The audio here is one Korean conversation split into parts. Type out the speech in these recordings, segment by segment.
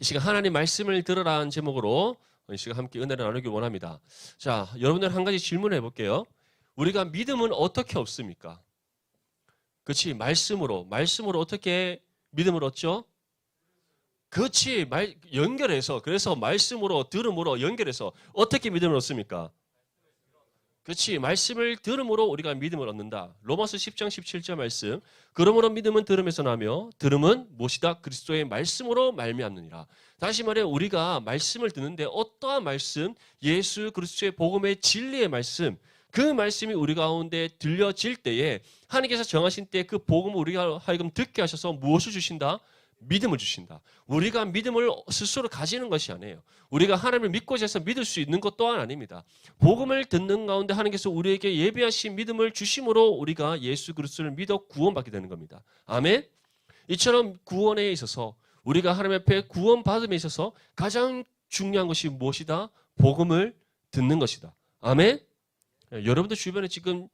이 시간 하나님 말씀을 들으라는 제목으로 이 시간 함께 은혜를 나누길 원합니다. 자, 여러분들 한 가지 질문을 해볼게요. 우리가 믿음은 어떻게 얻습니까? 그렇지, 말씀으로 어떻게 믿음을 얻죠? 그렇지, 연결해서, 그래서 말씀으로, 들음으로 연결해서 어떻게 믿음을 얻습니까? 그렇지, 말씀을 들음으로 우리가 믿음을 얻는다. 로마서 10장 17절 말씀. 그러므로 믿음은 들음에서 나며 들음은 무엇이다? 그리스도의 말씀으로 말미암느니라. 다시 말해 우리가 말씀을 듣는데 어떠한 말씀? 예수 그리스도의 복음의 진리의 말씀. 그 말씀이 우리 가운데 들려질 때에 하나님께서 정하신 때 그 복음을 우리가 하여금 듣게 하셔서 무엇을 주신다? 믿음을 주신다. 우리가 믿음을 스스로 가지는 것이 아니에요. 우리가 하나님을 믿고자 해서 믿을 수 있는 것 또한 아닙니다. 복음을 듣는 가운데 하나님께서 우리에게 예비하신 믿음을 주심으로 우리가 예수 그리스도를 믿어 구원받게 되는 겁니다. 아멘. 이처럼 구원에 있어서 우리가 하나님 앞에 구원받음에 있어서 가장 중요한 것이 무엇이다? 복음을 듣는 것이다. 아멘. 여러분들 주변에 지금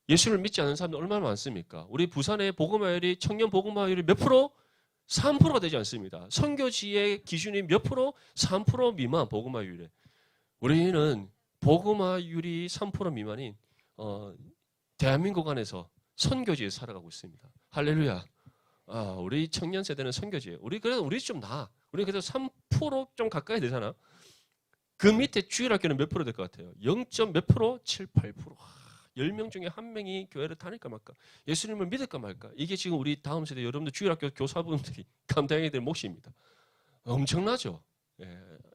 예수를 믿지 않는 사람들 얼마나 많습니까? 우리 부산의 복음화율이 청년 복음화율이 몇 프로? 3%가 되지 않습니다. 선교지의 기준이 몇 프로? 3% 미만 복음화율에. 우리는 복음화율이 3% 미만인 대한민국 안에서 선교지에서 살아가고 있습니다. 할렐루야. 우리 청년 세대는 선교지예요. 우리 좀 나아. 우리 그래도 3% 가까이 되잖아. 그 밑에 주일학교는 몇 프로 될 것 같아요? 0. 몇 프로? 7, 8%. 10명 중에 한 명이 교회를 다닐까 말까, 예수님을 믿을까 말까. 이게 지금 우리 다음 세대 여러분들 주일학교 교사분들이 감당해야 될 몫입니다. 엄청나죠.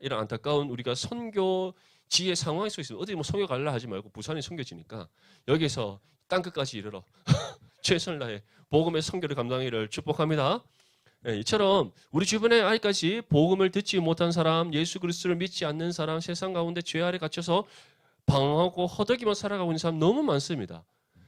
이런 안타까운 우리가 선교지의 상황에 서 있습니다. 어디 선교 갈라 하지 말고 부산이 선교지니까 여기서 땅끝까지 이르러 최선을 다해 복음의 선교를 감당하기를 축복합니다. 이처럼 우리 주변에 아직까지 복음을 듣지 못한 사람, 예수 그리스도를 믿지 않는 사람, 세상 가운데 죄 아래 갇혀서 방황하고 허덕이만 살아가고 있는 사람 너무 많습니다.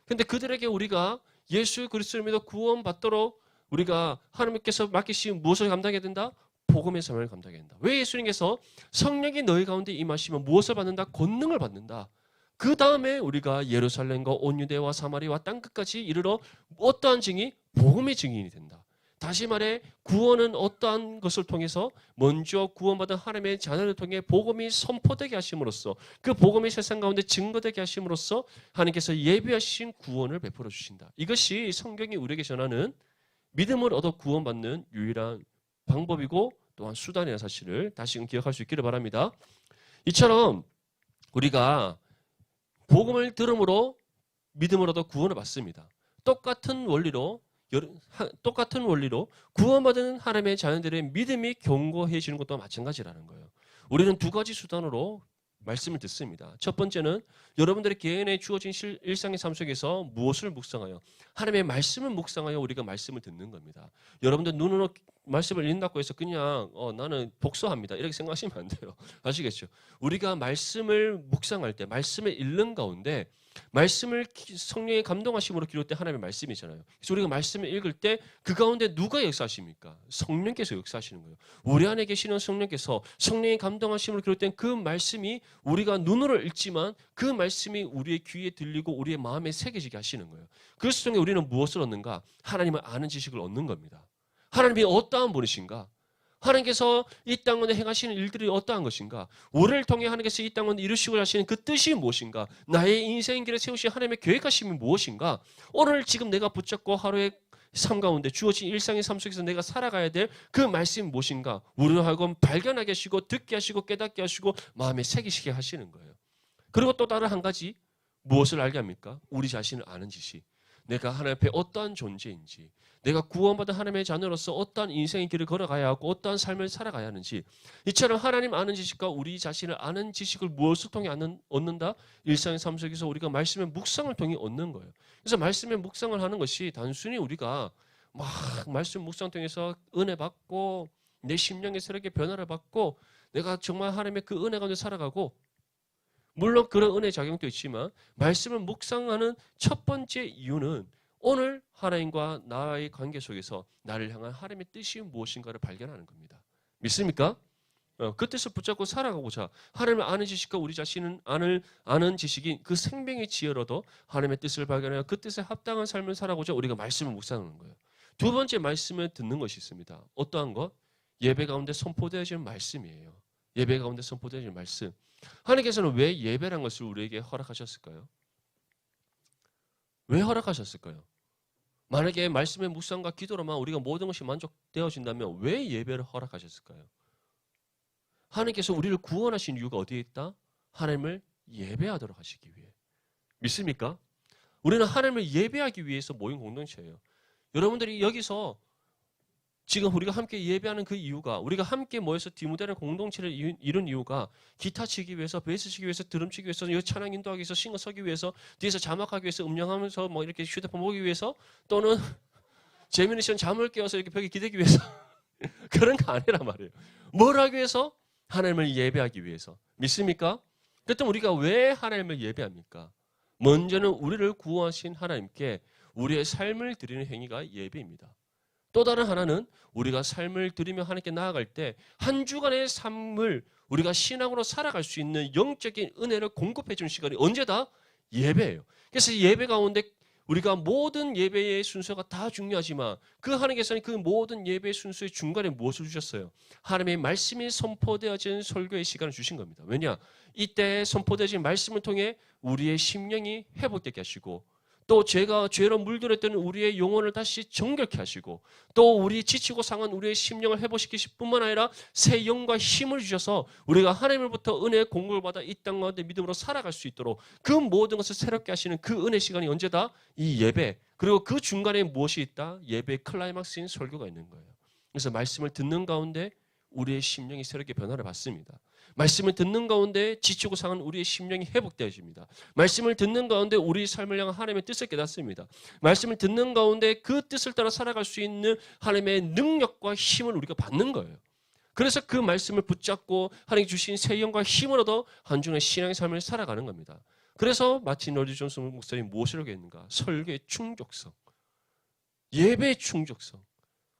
그런데 그들에게 우리가 예수 그리스도를 믿어 구원받도록 우리가 하나님께서 맡기신 무엇을 감당해야 된다? 복음의 사명을 감당해야 된다. 왜 예수님께서 성령이 너희 가운데 임하시면 무엇을 받는다? 권능을 받는다. 그 다음에 우리가 예루살렘과 온 유대와 사마리아와 땅끝까지 이르러 어떠한 증인? 복음의 증인이 된다. 다시 말해 구원은 어떠한 것을 통해서 먼저 구원받은 하나님의 자녀를 통해 복음이 선포되게 하심으로써 그 복음이 세상 가운데 증거되게 하심으로써 하나님께서 예비하신 구원을 베풀어 주신다. 이것이 성경이 우리에게 전하는 믿음을 얻어 구원받는 유일한 방법이고 또한 수단이라는 사실을 다시금 기억할 수 있기를 바랍니다. 이처럼 우리가 복음을 들음으로 믿음을 얻어 구원을 받습니다. 똑같은 원리로 구원받은 하나님의 자녀들의 믿음이 견고해지는 것도 마찬가지라는 거예요. 우리는 두 가지 수단으로 말씀을 듣습니다. 첫 번째는 여러분들의 개인에 주어진 일상의 삶 속에서 무엇을 묵상하여? 하나님의 말씀을 묵상하여 우리가 말씀을 듣는 겁니다. 여러분들 눈으로 말씀을 읽는다고 해서 그냥 나는 복수합니다. 이렇게 생각하시면 안 돼요. 아시겠죠? 우리가 말씀을 묵상할 때, 말씀을 읽는 가운데 말씀을 성령의 감동하심으로 기록된 하나님의 말씀이잖아요. 그래서 우리가 말씀을 읽을 때 그 가운데 누가 역사하십니까? 성령께서 역사하시는 거예요. 우리 안에 계시는 성령께서 성령의 감동하심으로 기록된 그 말씀이 우리가 눈으로 읽지만 그 말씀이 우리의 귀에 들리고 우리의 마음에 새겨지게 하시는 거예요. 그것을 통해 우리는 무엇을 얻는가? 하나님을 아는 지식을 얻는 겁니다. 하나님이 어떠한 분이신가? 하나님께서 이 땅에 행하시는 일들이 어떠한 것인가? 우리를 통해 하나님께서 이 땅을 이루시고 하시는 그 뜻이 무엇인가? 나의 인생 길에 세우신 하나님의 계획하심이 무엇인가? 오늘 지금 내가 붙잡고 하루의 삶 가운데 주어진 일상의 삶 속에서 내가 살아가야 될 그 말씀이 무엇인가? 우리를 하여금 발견하게 하시고 듣게 하시고 깨닫게 하시고 마음에 새기시게 하시는 거예요. 그리고 또 다른 한 가지 무엇을 알게 합니까? 우리 자신을 아는 지식. 내가 하나님 앞에 어떠한 존재인지, 내가 구원받은 하나님의 자녀로서 어떠한 인생의 길을 걸어가야 하고 어떠한 삶을 살아가야 하는지, 이처럼 하나님 아는 지식과 우리 자신을 아는 지식을 무엇을 통해 얻는다? 일상의 삶 속에서 우리가 말씀의 묵상을 통해 얻는 거예요. 그래서 말씀의 묵상을 하는 것이 단순히 우리가 막 말씀 묵상 통해서 은혜 받고 내 심령의 새롭게 변화를 받고 내가 정말 하나님의 그 은혜 가운데 살아가고, 물론 그런 은혜의 작용도 있지만 말씀을 묵상하는 첫 번째 이유는 오늘 하나님과 나의 관계 속에서 나를 향한 하나님의 뜻이 무엇인가를 발견하는 겁니다. 믿습니까? 그 뜻을 붙잡고 살아가고자 하나님을 아는 지식과 우리 자신을 아는 지식인 그 생명의 지혜로도 하나님의 뜻을 발견하여 그 뜻에 합당한 삶을 살아가고자 우리가 말씀을 묵상하는 거예요. 두 번째 말씀을 듣는 것이 있습니다. 어떠한 것? 예배 가운데 선포되어지는 말씀이에요. 예배 가운데 선포되어지는 말씀. 하나님께서는 왜 예배란 것을 우리에게 허락하셨을까요? 왜 허락하셨을까요? 만약에 말씀의 묵상과 기도로만 우리가 모든 것이 만족되어진다면 왜 예배를 허락하셨을까요? 하나님께서 우리를 구원하신 이유가 어디에 있다? 하나님을 예배하도록 하시기 위해. 믿습니까? 우리는 하나님을 예배하기 위해서 모인 공동체예요. 여러분들이 여기서 지금 우리가 함께 예배하는 그 이유가, 우리가 함께 모여서 디모데라는 공동체를 이룬 이유가 기타 치기 위해서, 베이스 치기 위해서, 드럼 치기 위해서, 찬양 인도하기 위해서, 싱어 서기 위해서, 뒤에서 자막하기 위해서, 음량하면서 뭐 이렇게 휴대폰 보기 위해서, 또는 재미있는 시간 잠을 깨워서 이렇게 벽에 기대기 위해서 그런 거 아니란 말이에요. 뭘 하기 위해서? 하나님을 예배하기 위해서. 믿습니까? 그렇다면 우리가 왜 하나님을 예배합니까? 먼저는 우리를 구원하신 하나님께 우리의 삶을 드리는 행위가 예배입니다. 또 다른 하나는 우리가 삶을 드리며 하나님께 나아갈 때 한 주간의 삶을 우리가 신앙으로 살아갈 수 있는 영적인 은혜를 공급해 주는 시간이 언제다? 예배예요. 그래서 예배 가운데 우리가 모든 예배의 순서가 다 중요하지만 그 하나님께서는 그 모든 예배의 순서의 중간에 무엇을 주셨어요? 하나님의 말씀이 선포되어진 설교의 시간을 주신 겁니다. 왜냐? 이때 선포되어진 말씀을 통해 우리의 심령이 회복되게 하시고 또 죄로 물들었던 우리의 영혼을 다시 정결케 하시고 또 우리 지치고 상한 우리의 심령을 회복시키실 뿐만 아니라 새 영과 힘을 주셔서 우리가 하나님으로부터 은혜의 공급을 받아 이 땅 가운데 믿음으로 살아갈 수 있도록 그 모든 것을 새롭게 하시는 그 은혜 시간이 언제다? 이 예배. 그리고 그 중간에 무엇이 있다? 예배의 클라이막스인 설교가 있는 거예요. 그래서 말씀을 듣는 가운데 우리의 심령이 새롭게 변화를 받습니다. 말씀을 듣는 가운데 지치고 상한 우리의 심령이 회복되어집니다. 말씀을 듣는 가운데 우리 삶을 향한 하나님의 뜻을 깨닫습니다. 말씀을 듣는 가운데 그 뜻을 따라 살아갈 수 있는 하나님의 능력과 힘을 우리가 받는 거예요. 그래서 그 말씀을 붙잡고 하나님 주신 새 영과 힘을 얻어 한 주의 신앙의 삶을 살아가는 겁니다. 그래서 마틴 로이드 존스 목사님이 무엇을 하겠는가? 설교의 충족성, 예배의 충족성.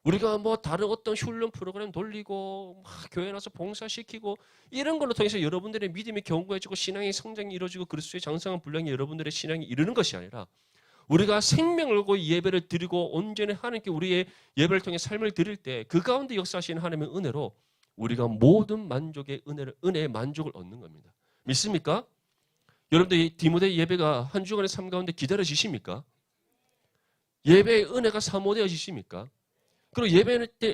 우리가 뭐 다른 어떤 훈련 프로그램 돌리고 막 교회 나서 봉사시키고 이런 걸로 통해서 여러분들의 믿음이 견고해지고 신앙의 성장이 이루어지고 그리스도의 장성한 분량이 여러분들의 신앙이 이루는 것이 아니라 우리가 생명을 걸고 예배를 드리고 온전히 하나님께 우리의 예배를 통해 삶을 드릴 때 그 가운데 역사하시는 하나님의 은혜로 우리가 모든 만족의 은혜의 만족을 얻는 겁니다. 믿습니까? 여러분들 디모데 예배가 한 주간의 삶 가운데 기다려지십니까? 예배의 은혜가 사모되어지십니까? 그리고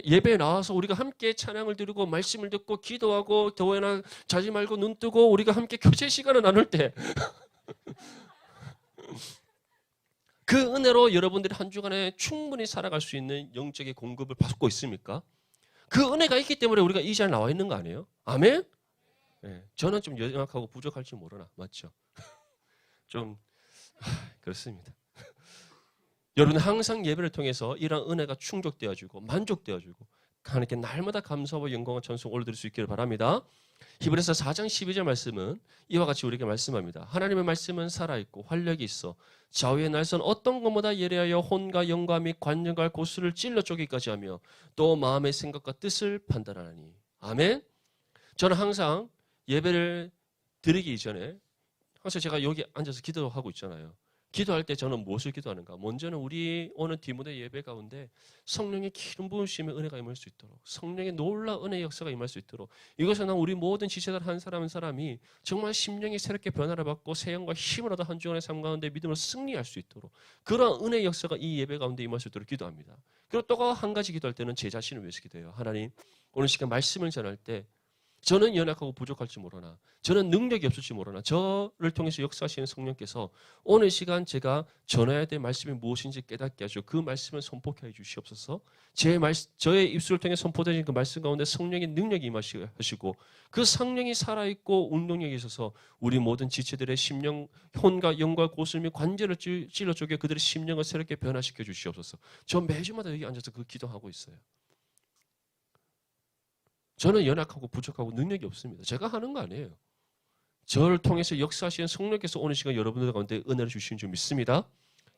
예배에 나와서 우리가 함께 찬양을 드리고 말씀을 듣고 기도하고 교회나 자지 말고 눈 뜨고 우리가 함께 교제 시간을 나눌 때 그 은혜로 여러분들이 한 주간에 충분히 살아갈 수 있는 영적인 공급을 받고 있습니까? 그 은혜가 있기 때문에 우리가 이 자리에 나와 있는 거 아니에요? 아멘? 네, 저는 좀 연약하고 부족할지 모르나 맞죠? 좀 그렇습니다. 여러분 항상 예배를 통해서 이런 은혜가 충족되어지고 만족되어지고 하나님께 날마다 감사와 영광과 찬송 올려드릴 수 있기를 바랍니다. 히브리서 4장 12절 말씀은 이와 같이 우리에게 말씀합니다. 하나님의 말씀은 살아있고 활력이 있어 좌우의 날선 어떤 것보다 예리하여 혼과 영과 및 관념과 고수를 찔러 쪼개기까지 하며 또 마음의 생각과 뜻을 판단하나니. 아멘. 저는 항상 예배를 드리기 이전에 항상 제가 여기 앉아서 기도하고 있잖아요. 기도할 때 저는 무엇을 기도하는가? 먼저는 우리 오늘 디모데 예배 가운데 성령의 기름 부으심의 은혜가 임할 수 있도록 성령의 놀라운 은혜의 역사가 임할 수 있도록 이것은 우리 모든 지체들 한 사람 한 사람이 정말 심령이 새롭게 변화를 받고 새 영과 힘을 얻어 한 주간의 삶 가운데 믿음으로 승리할 수 있도록 그런 은혜의 역사가 이 예배 가운데 임할 수 있도록 기도합니다. 그리고 또 한 가지 기도할 때는 제 자신을 위해서 기도해요. 하나님 오늘 시간 말씀을 전할 때 저는 연약하고 부족할지 모르나 저는 능력이 없을지 모르나 저를 통해서 역사하시는 성령께서 오늘 시간 제가 전해야 될 말씀이 무엇인지 깨닫게 하시고 그 말씀을 선포케 해 주시옵소서. 저의 입술을 통해 선포되는 그 말씀 가운데 성령의 능력이 임하시고 그 성령이 살아있고 운동력이 있어서 우리 모든 지체들의 심령, 혼과 영과 고슬 및 관절을 찔러 쪼개 그들의 심령을 새롭게 변화시켜 주시옵소서. 저 매주마다 여기 앉아서 그 기도하고 있어요. 저는 연약하고 부족하고 능력이 없습니다. 제가 하는 거 아니에요. 저를 통해서 역사하시는 성령께서 오늘 시간 여러분들 가운데 은혜를 주시는 줄 믿습니다.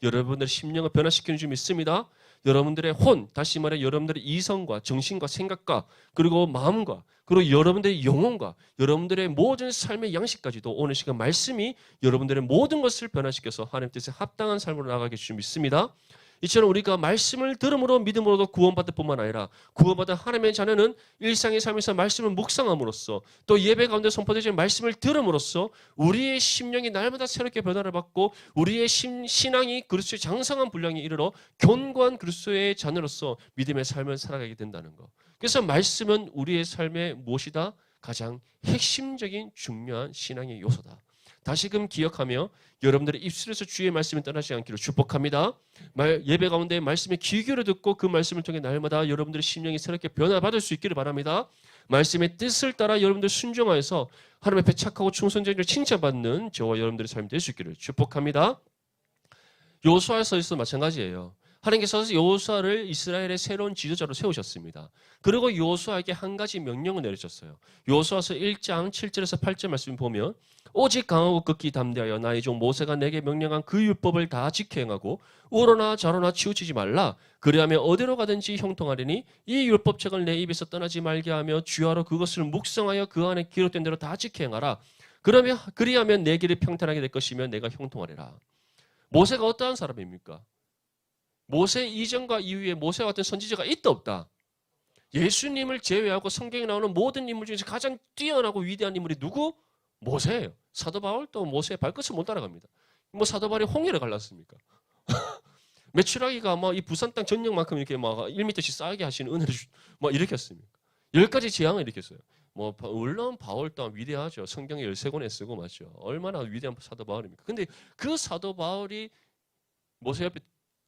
여러분들의 심령을 변화시키는 줄 믿습니다. 여러분들의 혼, 다시 말해 여러분들의 이성과 정신과 생각과 그리고 마음과 그리고 여러분들의 영혼과 여러분들의 모든 삶의 양식까지도 오늘 시간 말씀이 여러분들의 모든 것을 변화시켜서 하나님 뜻에 합당한 삶으로 나아가게 해주실 줄 믿습니다. 이처럼 우리가 말씀을 들음으로 믿음으로도 구원받을 뿐만 아니라 구원받은 하나님의 자녀는 일상의 삶에서 말씀을 묵상함으로써 또 예배 가운데 선포되는 말씀을 들음으로써 우리의 심령이 날마다 새롭게 변화를 받고 우리의 신앙이 그리스도의 장성한 분량에 이르러 견고한 그리스도의 자녀로서 믿음의 삶을 살아가게 된다는 것. 그래서 말씀은 우리의 삶의 무엇이다? 가장 핵심적인 중요한 신앙의 요소다. 다시금 기억하며 여러분들의 입술에서 주의 말씀이 떠나지 않기를 축복합니다. 예배 가운데 말씀의 귀 기울여 듣고 그 말씀을 통해 날마다 여러분들의 심령이 새롭게 변화받을 수 있기를 바랍니다. 말씀의 뜻을 따라 여러분들 순종하여서 하나님 앞에 착하고 충성적으로 칭찬받는 저와 여러분들의 삶이 될 수 있기를 축복합니다. 여호수아서에서 마찬가지예요. 하나님께서 여호수아를 이스라엘의 새로운 지도자로 세우셨습니다. 그리고 여호수아에게 한 가지 명령을 내리셨어요. 여호수아서 1장 7절에서 8절 말씀 보면 오직 강하고 극히 담대하여 나의 종 모세가 내게 명령한 그 율법을 다 지켜 행하고 우로나 좌로나 치우치지 말라. 그리하면 어디로 가든지 형통하리니 이 율법책을 내 입에서 떠나지 말게 하며 주야로 그것을 묵상하여 그 안에 기록된 대로 다 지켜 행하라. 그리하면 내 길이 평탄하게 될 것이며 내가 형통하리라. 모세가 어떠한 사람입니까? 모세 이전과 이후에 모세와 같은 선지자가 있다 없다? 예수님을 제외하고 성경에 나오는 모든 인물 중에서 가장 뛰어나고 위대한 인물이 누구? 모세예요. 사도 바울도 모세의 발끝을 못 따라갑니다. 뭐 사도 바울이 홍해를 갈랐습니까? 메추라기가 막 이 부산 땅 전역만큼 이렇게 막 1m씩 쌓게 하시는 은혜를 막 일으켰습니까? 10가지 재앙을 일으켰어요. 뭐 물론 바울 또한 위대하죠. 성경에 13권에 쓰고 맞죠. 얼마나 위대한 사도 바울입니까? 근데 그 사도 바울이 모세 옆에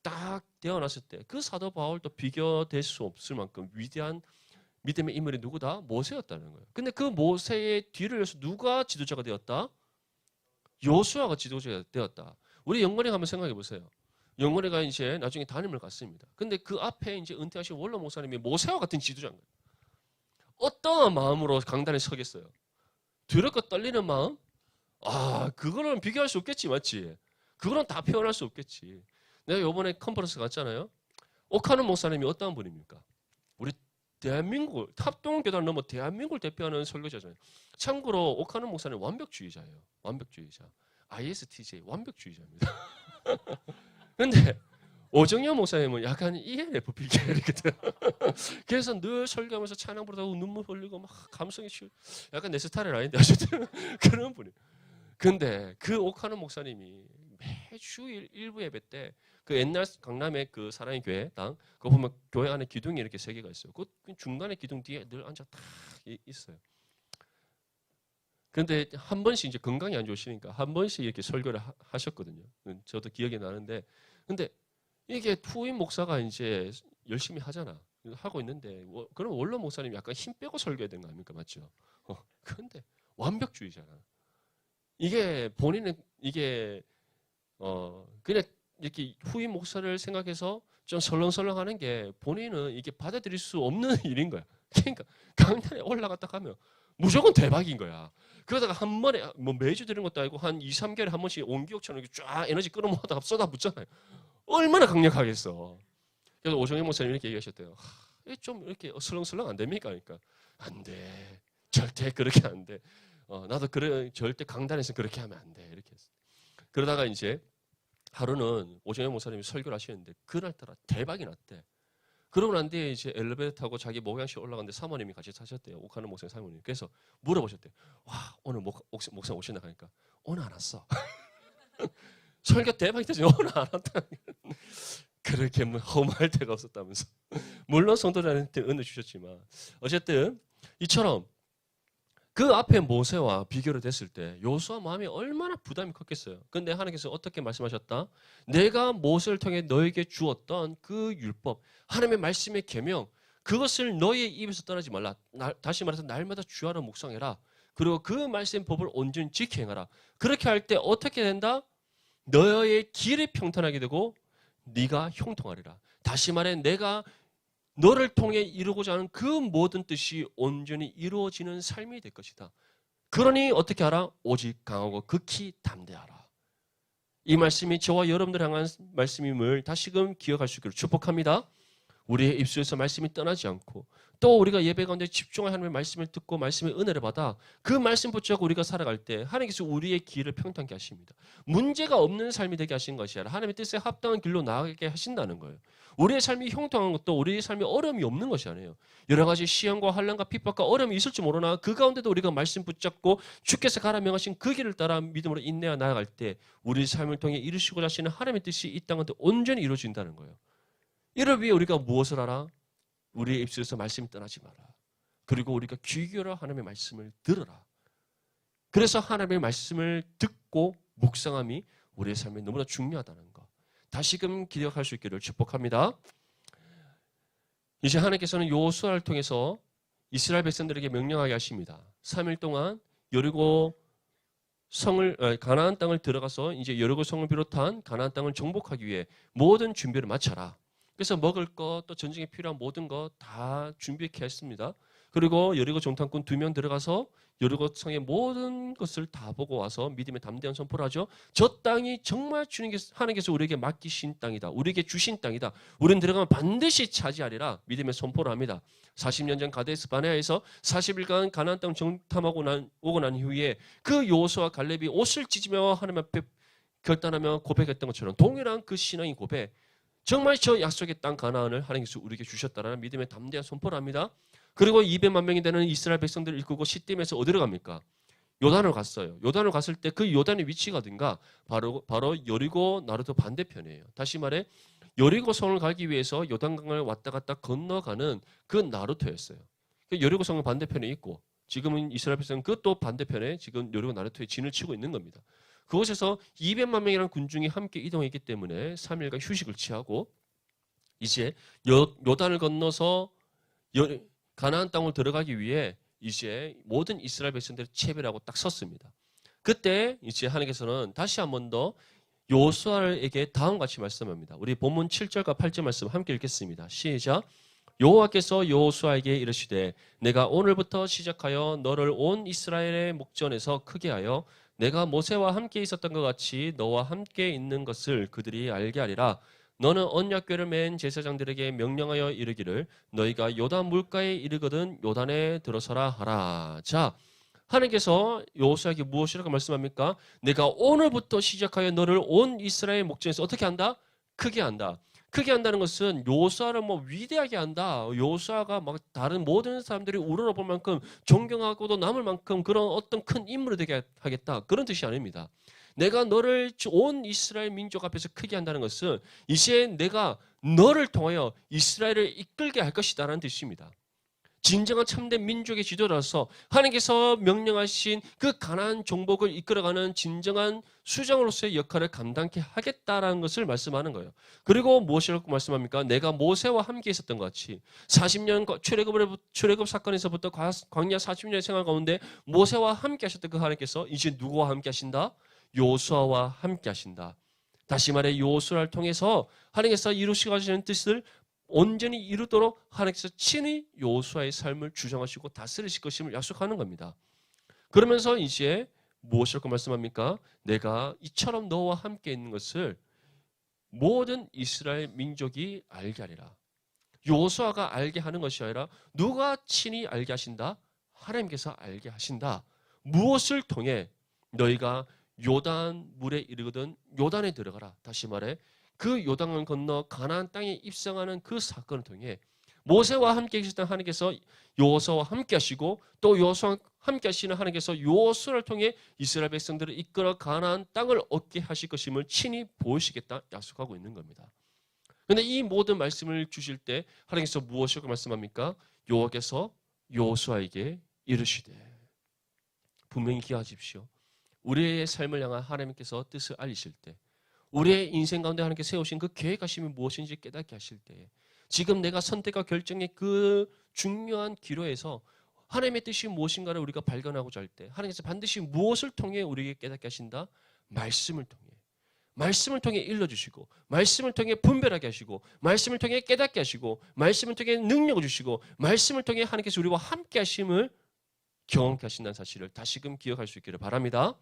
딱 태어났을 때 그 사도 바울도 비교될 수 없을 만큼 위대한 믿음의 인물이 누구다? 모세였다는 거예요. 근데 그 모세의 뒤를 이어서 누가 지도자가 되었다? 여호수아가 지도자가 되었다. 우리 영건에 가면 생각해 보세요. 영건에가 이제 나중에 담임을 갔습니다. 근데 그 앞에 이제 은퇴하신 원로 목사님이 모세와 같은 지도자인 거예요. 어떠한 마음으로 강단에 서겠어요? 두렵고 떨리는 마음? 아, 그거는 비교할 수 없겠지, 맞지? 그거는 다 표현할 수 없겠지. 내가 이번에 컨퍼런스 갔잖아요. 오카노 목사님이 어떠한 분입니까? 우리 대한민국, 탑동교단을 넘어 대한민국을 대표하는 설교자잖아요. 참고로 오카노 목사님 완벽주의자예요. 완벽주의자. ISTJ 완벽주의자입니다. 근데 오정현 목사님은 약간 ENFP 캐릭터. 그래서 늘 설교하면서 찬양 부르다가 눈물 흘리고 막 감성이 치우. 약간 내 스타일은 아닌데 어쨌든 그런 분이. 근데 그 오카노 목사님이 매주 일부 예배 때 그 옛날 강남의 그 사랑의 교회 당 그거 보면 교회 안에 기둥이 이렇게 3개가 있어요. 그 중간에 기둥 뒤에 늘 앉아 딱 있어요. 근데 한 번씩 이제 건강이 안 좋으시니까 한 번씩 이렇게 설교를 하셨거든요. 저도 기억이 나는데 근데 이게 후임 목사가 이제 열심히 하잖아. 하고 있는데 그럼 원로 목사님이 약간 힘 빼고 설교해야 되는 거 아닙니까? 맞죠? 근데 완벽주의잖아. 이게 본인은 이게 그냥 이렇게 후임 목사를 생각해서 좀 설렁설렁하는 게 본인은 이게 받아들일 수 없는 일인 거야. 그러니까 강단에 올라갔다 가면 무조건 대박인 거야. 그러다가 한 번에 뭐 매주 드리는 것도 아니고 한 2, 3개월에 한 번씩 온기욕처럼 이렇게 쫙 에너지 끌어모아다가 쏟아붓잖아요. 얼마나 강력하겠어. 그래서 오정현 목사님 이렇게 얘기하셨대요. 좀 이렇게 설렁설렁 안 됩니까? 그러니까 안 돼. 절대 그렇게 안 돼. 나도 절대 강단에서 그렇게 하면 안 돼. 이렇게 했어. 그러다가 이제 하루는 오정현 목사님이 설교를 하시는데 그날따라 대박이 났대. 그러고 난 뒤에 이제 엘리베이터 타고 자기 목양실 올라갔는데 사모님이 같이 타셨대요. 오카노 목사님 사모님. 그래서 물어보셨대요. 와, 오늘 목사 오신다 하니까 오늘 안 왔어. 설교 대박이 터지니 오늘 안 왔다. 그렇게 허무할 데가 없었다면서. 물론 성도들한테 은혜 주셨지만 어쨌든 이처럼 그 앞에 모세와 비교를 됐을 때 여호수아 마음이 얼마나 부담이 컸겠어요. 근데 하나님께서 어떻게 말씀하셨다? 내가 모세를 통해 너에게 주었던 그 율법, 하나님의 말씀의 계명, 그것을 너의 입에서 떠나지 말라. 다시 말해서 날마다 주야로 묵상해라. 그리고 그 말씀 법을 온전히 지켜 행하라. 그렇게 할 때 어떻게 된다? 너의 길이 평탄하게 되고 네가 형통하리라. 다시 말해 내가 너를 통해 이루고자 하는 그 모든 뜻이 온전히 이루어지는 삶이 될 것이다. 그러니 어떻게 하라? 오직 강하고 극히 담대하라. 이 말씀이 저와 여러분들 향한 말씀임을 다시금 기억할 수 있기를 축복합니다. 우리의 입술에서 말씀이 떠나지 않고 또 우리가 예배 가운데 집중하여 하나님의 말씀을 듣고 말씀의 은혜를 받아 그 말씀 붙잡고 우리가 살아갈 때 하나님께서 우리의 길을 평탄케 하십니다. 문제가 없는 삶이 되게 하신 것이 아니라 하나님의 뜻에 합당한 길로 나아가게 하신다는 거예요. 우리의 삶이 형통한 것도 우리의 삶에 어려움이 없는 것이 아니에요. 여러 가지 시험과 환난과 핍박과 어려움이 있을지 모르나 그 가운데도 우리가 말씀 붙잡고 주께서 가라 명하신 그 길을 따라 믿음으로 인내하여 나아갈 때 우리 삶을 통해 이루시고자 하시는 하나님의 뜻이 이 땅한테 온전히 이루어진다는 거예요. 이를 위해 우리가 무엇을 하라? 우리의 입술에서 말씀이 떠나지 마라. 그리고 우리가 귀 기울여 하나님의 말씀을 들어라. 그래서 하나님의 말씀을 듣고 묵상함이 우리의 삶에 너무나 중요하다는 것. 다시금 기억할 수 있기를 축복합니다. 이제 하나님께서는 여호수아를 통해서 이스라엘 백성들에게 명령하게 하십니다. 3일 동안 여리고 가나안 땅을 들어가서 이제 여리고 성을 비롯한 가나안 땅을 정복하기 위해 모든 준비를 마쳐라. 그래서 먹을 것 또 전쟁에 필요한 모든 것 다 준비케 했습니다. 그리고 여리고 정탐꾼 2명 들어가서 여리고 성의 모든 것을 다 보고 와서 믿음의 담대한 선포를 하죠. 저 땅이 정말 하나님께서 우리에게 맡기신 땅이다. 우리에게 주신 땅이다. 우리는 들어가면 반드시 차지하리라 믿음의 선포를 합니다. 40년 전 가데스 바네아에서 40일간 가나안 땅 정탐하고 오고 난 이후에 그 여호수아와 갈렙이 옷을 찢으며 하나님 앞에 결단하며 고백했던 것처럼 동일한 그 신앙의 고백, 정말 저 약속의 땅 가나안을 하나님께서 우리에게 주셨다라는 믿음의 담대한 선포를 합니다. 그리고 200만 명이 되는 이스라엘 백성들을 이끌고 시딤에서 어디로 갑니까? 요단을 갔어요. 요단을 갔을 때 그 요단의 위치가 어딘가? 바로 여리고 나루터 반대편이에요. 다시 말해 여리고 성을 가기 위해서 요단강을 왔다 갔다 건너가는 그 나루터였어요. 여리고 성은 반대편에 있고 지금은 이스라엘 백성은 그 또 반대편에 지금 여리고 나루터에 진을 치고 있는 겁니다. 그곳에서 200만 명이라는 군중이 함께 이동했기 때문에 3일간 휴식을 취하고 이제 요단을 건너서 가나안 땅으로 들어가기 위해 이제 모든 이스라엘 백성들을 체별하고 딱 섰습니다. 그때 이제 하나님께서는 다시 한 번 더 여호수아에게 다음과 같이 말씀합니다. 우리 본문 7절과 8절 말씀 함께 읽겠습니다. 시작. 여호와께서 여호수아에게 이르시되 내가 오늘부터 시작하여 너를 온 이스라엘의 목전에서 크게 하여 내가 모세와 함께 있었던 것 같이 너와 함께 있는 것을 그들이 알게 하리라. 너는 언약궤를 맨 제사장들에게 명령하여 이르기를 너희가 요단 물가에 이르거든 요단에 들어서라 하라. 자, 하나님께서 여호수아에게 무엇이라고 말씀합니까? 내가 오늘부터 시작하여 너를 온 이스라엘 목전에서 어떻게 한다? 크게 한다. 크게 한다는 것은 여호수아를 위대하게 한다. 여호수아가 막 다른 모든 사람들이 우러러볼 만큼 존경하고도 남을 만큼 그런 어떤 큰 인물이 되게 하겠다. 그런 뜻이 아닙니다. 내가 너를 온 이스라엘 민족 앞에서 크게 한다는 것은 이제 내가 너를 통하여 이스라엘을 이끌게 할 것이다라는 뜻입니다. 진정한 참된 민족의 지도라서 하나님께서 명령하신 그 가나안 정복을 이끌어가는 진정한 수장으로서의 역할을 감당케 하겠다라는 것을 말씀하는 거예요. 그리고 무엇이라고 말씀합니까? 내가 모세와 함께 있었던 것 같이 40년 출애굽 사건에서부터 광야 40년의 생활 가운데 모세와 함께 하셨던 그 하나님께서 이제 누구와 함께 하신다? 여호수아와 함께 하신다. 다시 말해 여호수아를 통해서 하나님께서 이루시고자 하시는 뜻을 온전히 이루도록 하나님께서 친히 여호수아의 삶을 주장하시고 다스리실 것임을 약속하는 겁니다. 그러면서 이제 무엇이라고 말씀합니까? 내가 이처럼 너와 함께 있는 것을 모든 이스라엘 민족이 알게 하리라. 여호수아가 알게 하는 것이 아니라 누가 친히 알게 하신다? 하나님께서 알게 하신다. 무엇을 통해? 너희가 요단 물에 이르거든 요단에 들어가라. 다시 말해 그 요단을 건너 가나안 땅에 입성하는 그 사건을 통해 모세와 함께 계셨던 하나님께서 여호수아와 함께 하시고 또 여호수아와 함께 하시는 하나님께서 여호수아를 통해 이스라엘 백성들을 이끌어 가나안 땅을 얻게 하실 것임을 친히 보이시겠다 약속하고 있는 겁니다. 그런데 이 모든 말씀을 주실 때 하나님께서 무엇이라고 말씀합니까? 여호와께서 여호수아에게 이르시되 분명히 기억하십시오. 우리의 삶을 향한 하나님께서 뜻을 알리실 때 우리의 인생 가운데 하나님께 세우신 그 계획하심이 무엇인지 깨닫게 하실 때 지금 내가 선택과 결정의 그 중요한 기로에서 하나님의 뜻이 무엇인가를 우리가 발견하고자 할 때 하나님께서 반드시 무엇을 통해 우리에게 깨닫게 하신다? 말씀을 통해. 말씀을 통해 일러주시고 말씀을 통해 분별하게 하시고 말씀을 통해 깨닫게 하시고 말씀을 통해 능력을 주시고 말씀을 통해 하나님께서 우리와 함께 하심을 경험케 하신다는 사실을 다시금 기억할 수 있기를 바랍니다.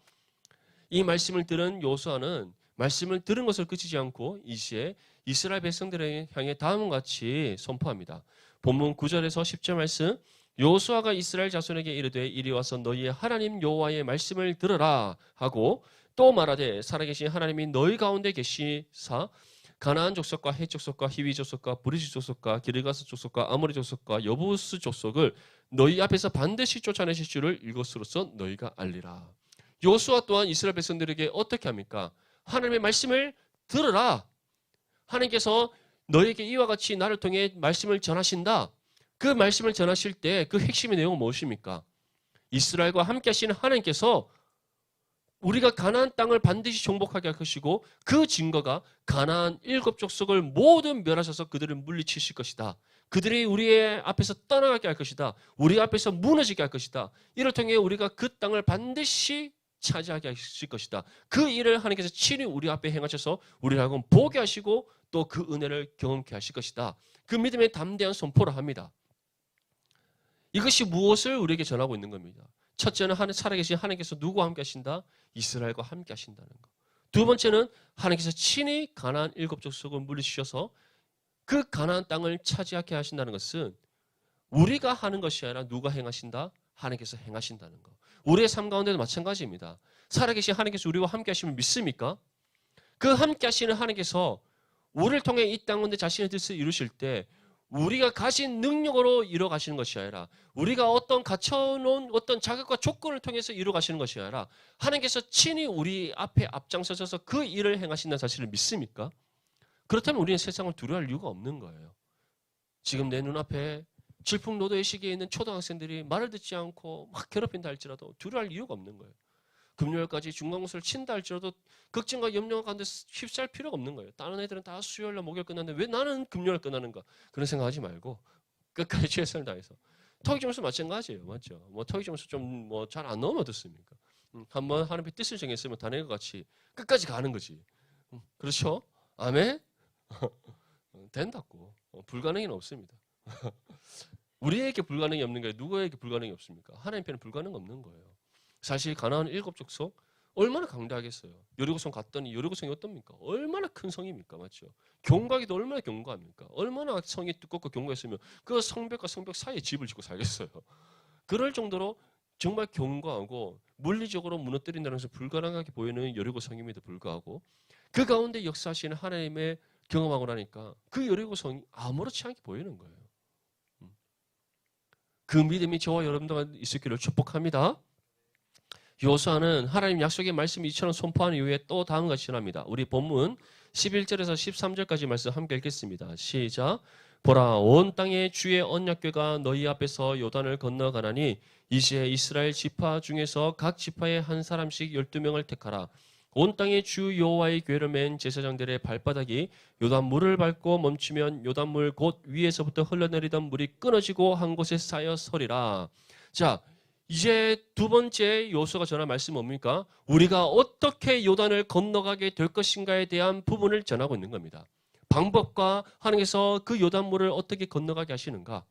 이 말씀을 들은 여호수아는 말씀을 들은 것을 그치지 않고 이제 이스라엘 백성들을 향해 다음과 같이 선포합니다. 본문 9절에서 10절 말씀. 여호수아가 이스라엘 자손에게 이르되 이리 와서 너희의 하나님 여호와의 말씀을 들으라 하고 또 말하되 살아계신 하나님이 너희 가운데 계시사 가나안 족속과 헷 족속과 히위 족속과 브리스 족속과 기르가스 족속과 아모리 족속과 여부스 족속을 너희 앞에서 반드시 쫓아내실 줄을 이것으로써 너희가 알리라. 여호수아 또한 이스라엘 백성들에게 어떻게 합니까? 하나님의 말씀을 들으라. 하나님께서 너희에게 이와 같이 나를 통해 말씀을 전하신다. 그 말씀을 전하실 때 그 핵심의 내용은 무엇입니까? 이스라엘과 함께 하시는 하나님께서 우리가 가나안 땅을 반드시 정복하게 할 것이고 그 증거가 가나안 7 족속을 모두 멸하셔서 그들을 물리치실 것이다. 그들이 우리의 앞에서 떠나가게 할 것이다. 우리 앞에서 무너지게 할 것이다. 이를 통해 우리가 그 땅을 반드시 차지하게 하실 것이다. 그 일을 하나님께서 친히 우리 앞에 행하셔서 우리하고 보게 하시고 또 그 은혜를 경험케 하실 것이다. 그 믿음의 담대한 선포를 합니다. 이것이 무엇을 우리에게 전하고 있는 겁니다. 첫째는 살아계신 하나님께서 누구와 함께 하신다? 이스라엘과 함께 하신다는 것. 두 번째는 하나님께서 친히 가나안 7 족속을 물리치셔서 그 가나안 땅을 차지하게 하신다는 것은 우리가 하는 것이 아니라 누가 행하신다? 하나님께서 행하신다는 것. 우리의 삶 가운데도 마찬가지입니다. 살아계신 하나님께서 우리와 함께 하시면 믿습니까? 그 함께 하시는 하나님께서 우리를 통해 이 땅 가운데 자신의 뜻을 이루실 때 우리가 가진 능력으로 이뤄 가시는 것이 아니라 우리가 어떤 갖춰놓은 어떤 자격과 조건을 통해서 이뤄 가시는 것이 아니라 하나님께서 친히 우리 앞에 앞장서셔서 그 일을 행하신다는 사실을 믿습니까? 그렇다면 우리는 세상을 두려워할 이유가 없는 거예요. 지금 내 눈앞에 질풍노도의 시기에 있는 초등학생들이 말을 듣지 않고 막 괴롭힌다 할지라도 두려워할 이유가 없는 거예요. 금요일까지 중간고사를 친다 할지라도 걱정과 염려 가운데 휩싸일 필요가 없는 거예요. 다른 애들은 다 수요일날 목요일 끝났는데 왜 나는 금요일 끝나는가? 그런 생각하지 말고 끝까지 최선을 다해서. 토익 점수 마찬가지예요. 맞죠? 뭐 토익 점수 좀 뭐 잘 안 나오면 어떻습니까? 한번 하나님의 뜻을 정했으면 다니는 것 같이 끝까지 가는 거지. 그렇죠? 아멘? 된다고. 불가능은 없습니다. 우리에게 불가능이 없는 게 누구에게 불가능이 없습니까? 하나님께는 불가능 없는 거예요. 사실 가나안 7 족속 얼마나 강대하겠어요. 여리고성 갔더니 여리고성이 어떻습니까? 얼마나 큰 성입니까? 맞죠? 경고하기도 얼마나 경고합니까? 얼마나 성이 두껍고 경고했으면 그 성벽과 성벽 사이에 집을 짓고 살겠어요. 그럴 정도로 정말 경고하고 물리적으로 무너뜨린다는 것을 불가능하게 보이는 여리고성임에도 불구하고 그 가운데 역사하시는 하나님의 경험하고 나니까 그 여리고성이 아무렇지 않게 보이는 거예요. 그 믿음이 저와 여러분들과 있었기를 축복합니다. 여호수아는 하나님 약속의 말씀이 이처럼 선포한 이후에 또 다음과 같이 전합니다. 우리 본문 11절에서 13절까지 말씀 함께 읽겠습니다. 시작. 보라 온 땅에 주의 언약궤가 너희 앞에서 요단을 건너가나니 이제 이스라엘 지파 중에서 각 지파에 한 사람씩 12명을 택하라. 온 땅에 주 여호와의 궤를 맨 제사장들의 발바닥이 요단물을 밟고 멈추면 요단물 곧 위에서부터 흘러내리던 물이 끊어지고 한 곳에 쌓여 서리라. 자, 이제 두 번째 여호수아가 전한 말씀은 뭡니까? 우리가 어떻게 요단을 건너가게 될 것인가에 대한 부분을 전하고 있는 겁니다. 방법과 하나님께서 그 요단물을 어떻게 건너가게 하시는가?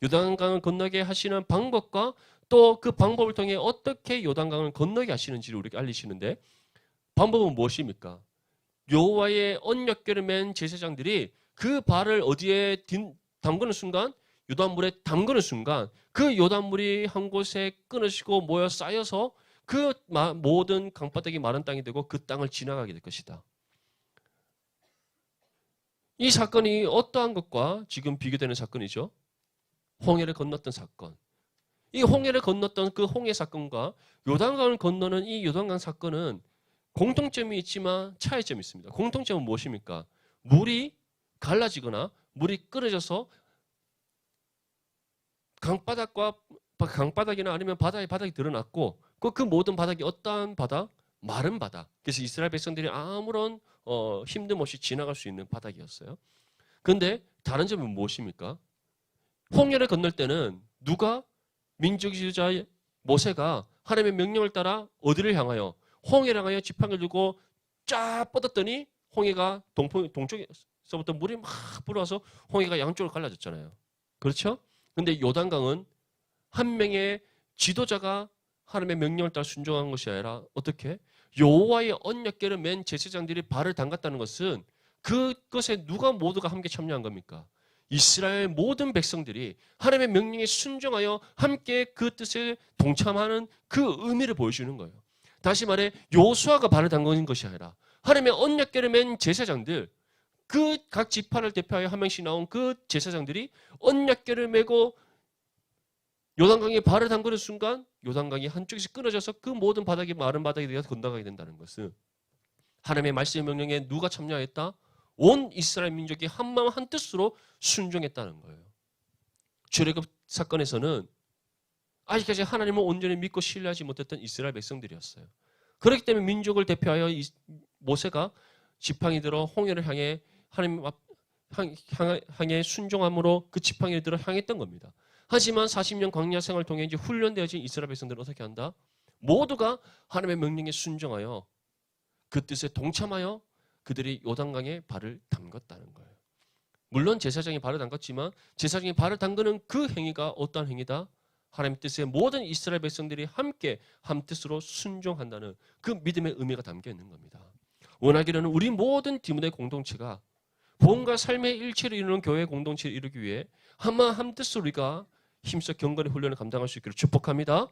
요단강을 건너게 하시는 방법과 또 그 방법을 통해 어떻게 요단강을 건너게 하시는지를 우리에게 알리시는데 방법은 무엇입니까? 여호와의 언약궤를 맨 제사장들이 그 발을 어디에 담그는 순간 요단물에 담그는 순간 그 요단물이 한 곳에 끊어지고 모여 쌓여서 그 모든 강바닥이 마른 땅이 되고 그 땅을 지나가게 될 것이다. 이 사건이 어떠한 것과 지금 비교되는 사건이죠? 홍해를 건넜던 사건. 이 홍해를 건넜던 그 홍해 사건과 요단강을 건너는 이 요단강 사건은 공통점이 있지만 차이점이 있습니다. 공통점은 무엇입니까? 물이 갈라지거나 물이 끊어져서 강바닥이나 아니면 바다의 바닥이 드러났고 그 모든 바닥이 어떠한 바닥? 마른 바닥. 그래서 이스라엘 백성들이 아무런 힘듦 없이 지나갈 수 있는 바닥이었어요. 그런데 다른 점은 무엇입니까? 홍해를 건널 때는 누가 민족 지도자 모세가 하나님의 명령을 따라 어디를 향하여 홍해를 향하여 지팡이를 들고 쫙 뻗었더니 홍해가 동쪽에서부터 물이 막 불어와서 홍해가 양쪽으로 갈라졌잖아요. 그렇죠? 근데 요단강은 한 명의 지도자가 하나님의 명령을 따라 순종한 것이 아니라 어떻게? 여호와의 언약궤를 맨 제사장들이 발을 담갔다는 것은 그것에 누가 모두가 함께 참여한 겁니까? 이스라엘 모든 백성들이 하나님의 명령에 순종하여 함께 그 뜻에 동참하는 그 의미를 보여주는 거예요. 다시 말해 여호수아가 발을 담그는 것이 아니라 하나님의 언약궤를 맨 제사장들, 그 각 지파를 대표하여 한 명씩 나온 그 제사장들이 언약궤를 메고 요단강에 발을 담그는 순간 요단강이 한쪽에서 끊어져서 그 모든 바닥이 마른 바닥에 대해서 건너가게 된다는 것은 하나님의 말씀의 명령에 누가 참여했다? 온 이스라엘 민족이 한 마음 한 뜻으로 순종했다는 거예요. 출애굽 사건에서는 아직까지 하나님을 온전히 믿고 신뢰하지 못했던 이스라엘 백성들이었어요. 그렇기 때문에 민족을 대표하여 모세가 지팡이 들어 홍해를 향해 하나님 향해 순종함으로 그 지팡이를 들어 향했던 겁니다. 하지만 40년 광야 생활을 통해 이제 훈련되어진 이스라엘 백성들은 어떻게 한다? 모두가 하나님의 명령에 순종하여 그 뜻에 동참하여 그들이 요단강에 발을 담갔다는 거예요. 물론 제사장이 발을 담갔지만 제사장이 발을 담그는 그 행위가 어떠한 행위다? 하나님 뜻에 모든 이스라엘 백성들이 함께 한 뜻으로 순종한다는 그 믿음의 의미가 담겨 있는 겁니다. 원하기로는 우리 모든 디모데 공동체가 복음과 삶의 일체를 이루는 교회 공동체를 이루기 위해 한마음 한 뜻으로 우리가 힘써 경건의 훈련을 감당할 수 있기를 축복합니다.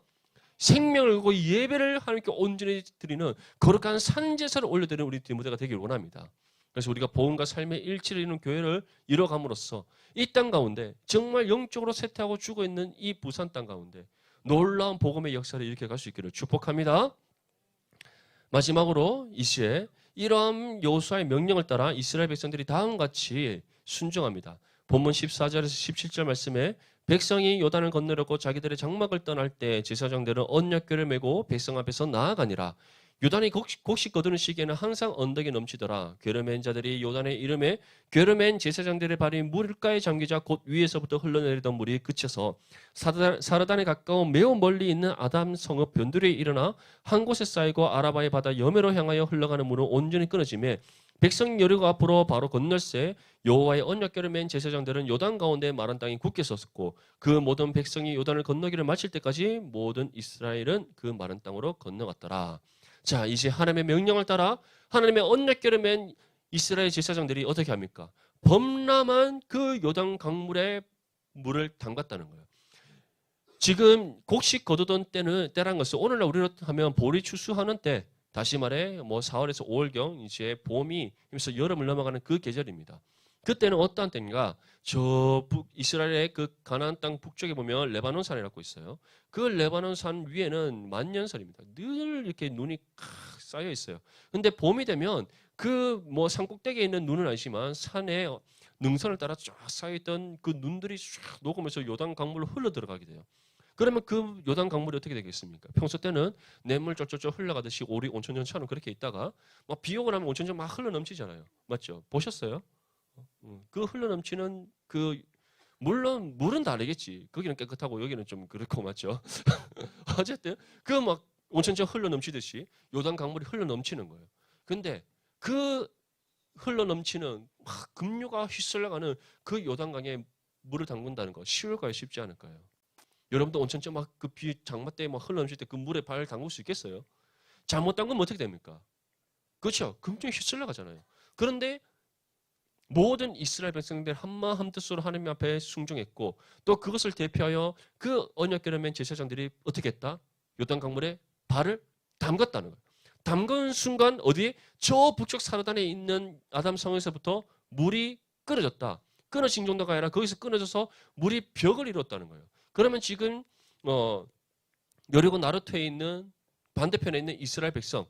생명을 걸고 예배를 하나님께 온전히 드리는 거룩한 산제사를 올려드리는 우리 디모데가 되길 원합니다. 그래서 우리가 복음과 삶의 일치를 이루는 교회를 이뤄감으로써 이 땅 가운데 정말 영적으로 쇠퇴하고 죽어있는 이 부산 땅 가운데 놀라운 복음의 역사를 일으켜갈 수 있기를 축복합니다. 마지막으로 이 시에 이러한 여호수아의 명령을 따라 이스라엘 백성들이 다음과 같이 순종합니다. 본문 14절에서 17절 말씀에 백성이 요단을 건너려고 자기들의 장막을 떠날 때 제사장들은 언약궤를 메고 백성 앞에서 나아가니라. 요단이 곡식 거두는 시기에는 항상 언덕이 넘치더라. 궤를 맨 자들이 요단의 이름에 궤를 맨 제사장들의 발이 물가에 잠기자 곧 위에서부터 흘러내리던 물이 그쳐서 사르단에 가까운 매우 멀리 있는 아담 성읍 변두리에 일어나 한 곳에 쌓이고 아라바의 바다 여매로 향하여 흘러가는 물은 온전히 끊어지매 백성 여리고 앞으로 바로 건널새 여호와의 언약궤를 맨 제사장들은 요단 가운데 마른 땅이 굳게 섰고 그 모든 백성이 요단을 건너기를 마칠 때까지 모든 이스라엘은 그 마른 땅으로 건너갔더라. 자, 이제 하나님의 명령을 따라 하나님의 언약궤를 맨 이스라엘 제사장들이 어떻게 합니까? 범람한 그 요단 강물에 물을 담갔다는 거예요. 지금 곡식 거두던 때란 것은 오늘날 우리로 하면 보리 추수하는 때, 다시 말해 4월에서 5월경 이제 봄이 하면서 여름을 넘어가는 그 계절입니다. 그때는 어떠한 때인가? 저 이스라엘의 그 가나안 땅 북쪽에 보면 레바논 산이라고 있어요. 그 레바논 산 위에는 만년설입니다. 늘 이렇게 눈이 쌓여 있어요. 근데 봄이 되면 그 산 꼭대기에 있는 눈은 아니지만 산에 능선을 따라 쫙 쌓여 있던 그 눈들이 쫙 녹으면서 요단 강물로 흘러 들어가게 돼요. 그러면 그 요단 강물이 어떻게 되겠습니까? 평소 때는 냇물 쫄쫄쫄 흘러가듯이 오리 온천전처럼 그렇게 있다가 막 비 오고 나면 온천전 막 흘러 넘치잖아요. 맞죠? 보셨어요? 그 흘러넘치는 그 물론 물은 다르겠지. 거기는 깨끗하고 여기는 좀 그렇고 맞죠. 어쨌든 그 막 온천처럼 흘러넘치듯이 요단 강물이 흘러넘치는 거예요. 근데 그 흘러넘치는 막 급류가 휘슬러가는 그 요단강에 물을 담근다는 거 쉬울까요? 쉽지 않을까요? 여러분도 온천처럼 막 그 비 장마 때 막 흘러넘칠 때 그 물에 발을 담글 수 있겠어요? 잘못 담그면 어떻게 됩니까? 그렇죠. 금방 휘슬러가잖아요. 그런데 모든 이스라엘 백성들 한마음 한뜻으로 하나님 앞에 순종했고 또 그것을 대표하여 그 언약궤를 맨 제사장들이 어떻게 했다? 요단 강물에 발을 담갔다는 거예요. 담근 순간 어디에? 저 북쪽 사르단에 있는 아담 성에서부터 물이 끊어졌다. 끊어진 정도가 아니라 거기서 끊어져서 물이 벽을 이뤘다는 거예요. 그러면 지금 여리고 나루터에 있는 반대편에 있는 이스라엘 백성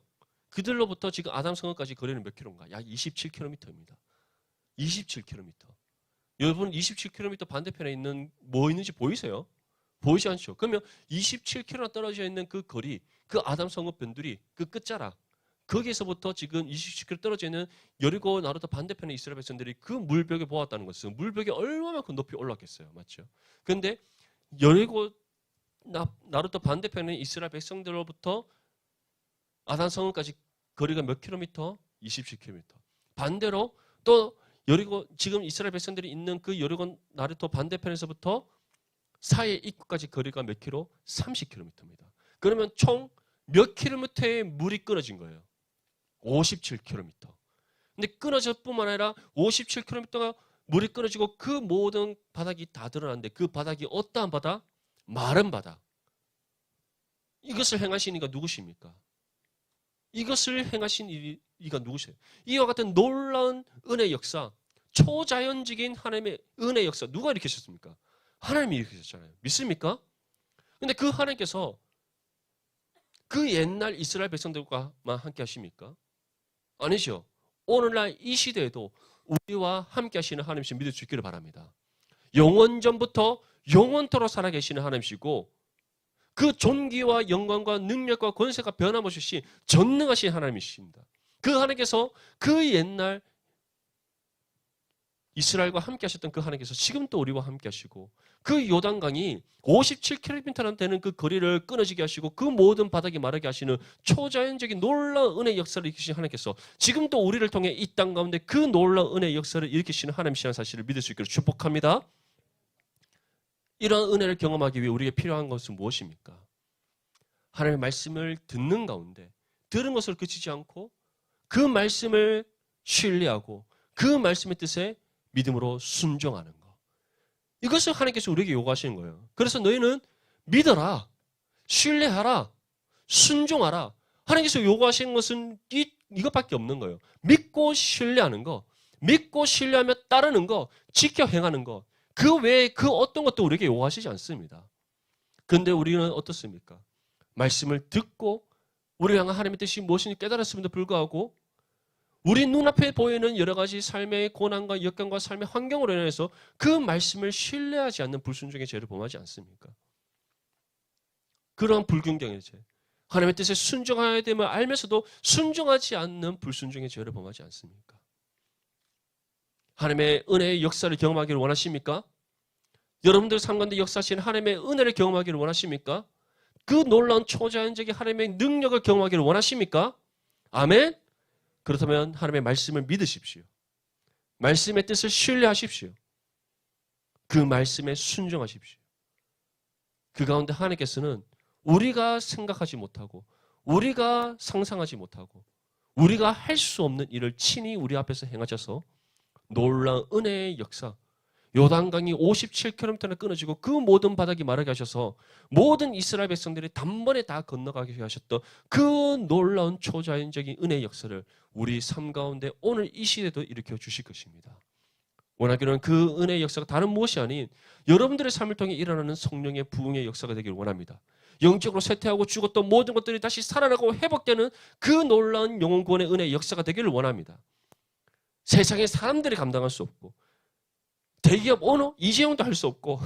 그들로부터 지금 아담 성읍까지 거리는 몇 킬로인가? 약 27km입니다. 27km. 여러분 27km 반대편에 있는 뭐 있는지 보이세요? 보이지 않죠? 그러면 27km 떨어져 있는 그 거리, 그 아담 성읍 변두리, 그 끝자락 거기에서부터 지금 27km 떨어져 있는 여리고 나루터 반대편의 이스라엘 백성들이 그 물벽에 보았다는 것은 물벽이 얼마만큼 높이 올랐겠어요. 맞죠? 그런데 여리고 나루터 반대편의 이스라엘 백성들로부터 아담 성읍까지 거리가 몇 킬로미터? 27km. 반대로 또 여리고 지금 이스라엘 백성들이 있는 그 여리고 나루터 반대편에서부터 사해 입구까지 거리가 몇 킬로? 30km입니다. 그러면 총 몇 킬로미터의 물이 끊어진 거예요. 57km. 근데 끊어질 뿐만 아니라 57km가 물이 끊어지고 그 모든 바닥이 다 드러났는데 그 바닥이 어떠한 바다? 마른 바다. 이것을 행하신 이가 누구십니까? 이것을 행하신 이가 누구세요? 이와 같은 놀라운 은혜의 역사, 초자연적인 하나님의 은혜의 역사 누가 일으키셨습니까? 하나님이 일으키셨잖아요. 믿습니까? 근데 그 하나님께서 그 옛날 이스라엘 백성들과만 함께 하십니까? 아니죠. 오늘날 이 시대에도 우리와 함께 하시는 하나님이신 믿을 수 있기를 바랍니다. 영원전부터 영원토록 살아계시는 하나님이시고 그 존귀와 영광과 능력과 권세가 변함없이 전능하신 하나님이십니다. 그 하나님께서 그 옛날 이스라엘과 함께 하셨던 그 하나님께서 지금 또 우리와 함께 하시고 그 요단강이 57km나 되는 그 거리를 끊어지게 하시고 그 모든 바닥이 마르게 하시는 초자연적인 놀라운 은혜의 역사를 일으키신 하나님께서 지금 또 우리를 통해 이 땅 가운데 그 놀라운 은혜의 역사를 일으키시는 하나님이시라는 사실을 믿을 수 있기를 축복합니다. 이러한 은혜를 경험하기 위해 우리에게 필요한 것은 무엇입니까? 하나님의 말씀을 듣는 가운데 들은 것을 그치지 않고 그 말씀을 신뢰하고 그 말씀의 뜻에 믿음으로 순종하는 것. 이것을 하나님께서 우리에게 요구하시는 거예요. 그래서 너희는 믿어라, 신뢰하라, 순종하라. 하나님께서 요구하시는 것은 이것밖에 없는 거예요. 믿고 신뢰하는 거, 믿고 신뢰하며 따르는 거, 지켜 행하는 거. 그 외에 그 어떤 것도 우리에게 요구하시지 않습니다. 그런데 우리는 어떻습니까? 말씀을 듣고 우리 향한 하나님의 뜻이 무엇인지 깨달았음에도 불구하고 우리 눈앞에 보이는 여러 가지 삶의 고난과 역경과 삶의 환경으로 인해서 그 말씀을 신뢰하지 않는 불순종의 죄를 범하지 않습니까? 그러한 불균형의 죄, 하나님의 뜻에 순종해야 됨을 알면서도 순종하지 않는 불순종의 죄를 범하지 않습니까? 하나님의 은혜의 역사를 경험하기를 원하십니까? 여러분들 삶 가운데 역사하시는 하나님의 은혜를 경험하기를 원하십니까? 그 놀라운 초자연적인 하나님의 능력을 경험하기를 원하십니까? 아멘? 그렇다면 하나님의 말씀을 믿으십시오. 말씀의 뜻을 신뢰하십시오. 그 말씀에 순종하십시오. 그 가운데 하나님께서는 우리가 생각하지 못하고 우리가 상상하지 못하고 우리가 할 수 없는 일을 친히 우리 앞에서 행하셔서 놀라운 은혜의 역사, 요단강이 57km나 끊어지고 그 모든 바닥이 마르게 하셔서 모든 이스라엘 백성들이 단번에 다 건너가게 하셨던 그 놀라운 초자연적인 은혜의 역사를 우리 삶 가운데 오늘 이 시대도 일으켜 주실 것입니다. 원하기로는 그 은혜의 역사가 다른 무엇이 아닌 여러분들의 삶을 통해 일어나는 성령의 부흥의 역사가 되기를 원합니다. 영적으로 쇠퇴하고 죽었던 모든 것들이 다시 살아나고 회복되는 그 놀라운 영혼 구원의 은혜의 역사가 되기를 원합니다. 세상의 사람들이 감당할 수 없고 대기업 오너 이재용도 할 수 없고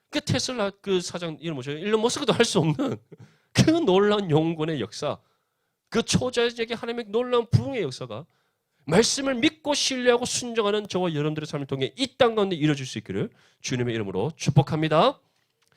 그 테슬라 그 사장 이름 뭐죠? 일론 머스크도 할 수 없는 그 놀라운 영혼의 역사, 그 초자연적인 하나님의 놀라운 부흥의 역사가 말씀을 믿고 신뢰하고 순종하는 저와 여러분들의 삶을 통해 이 땅 가운데 이루어질 수 있기를 주님의 이름으로 축복합니다.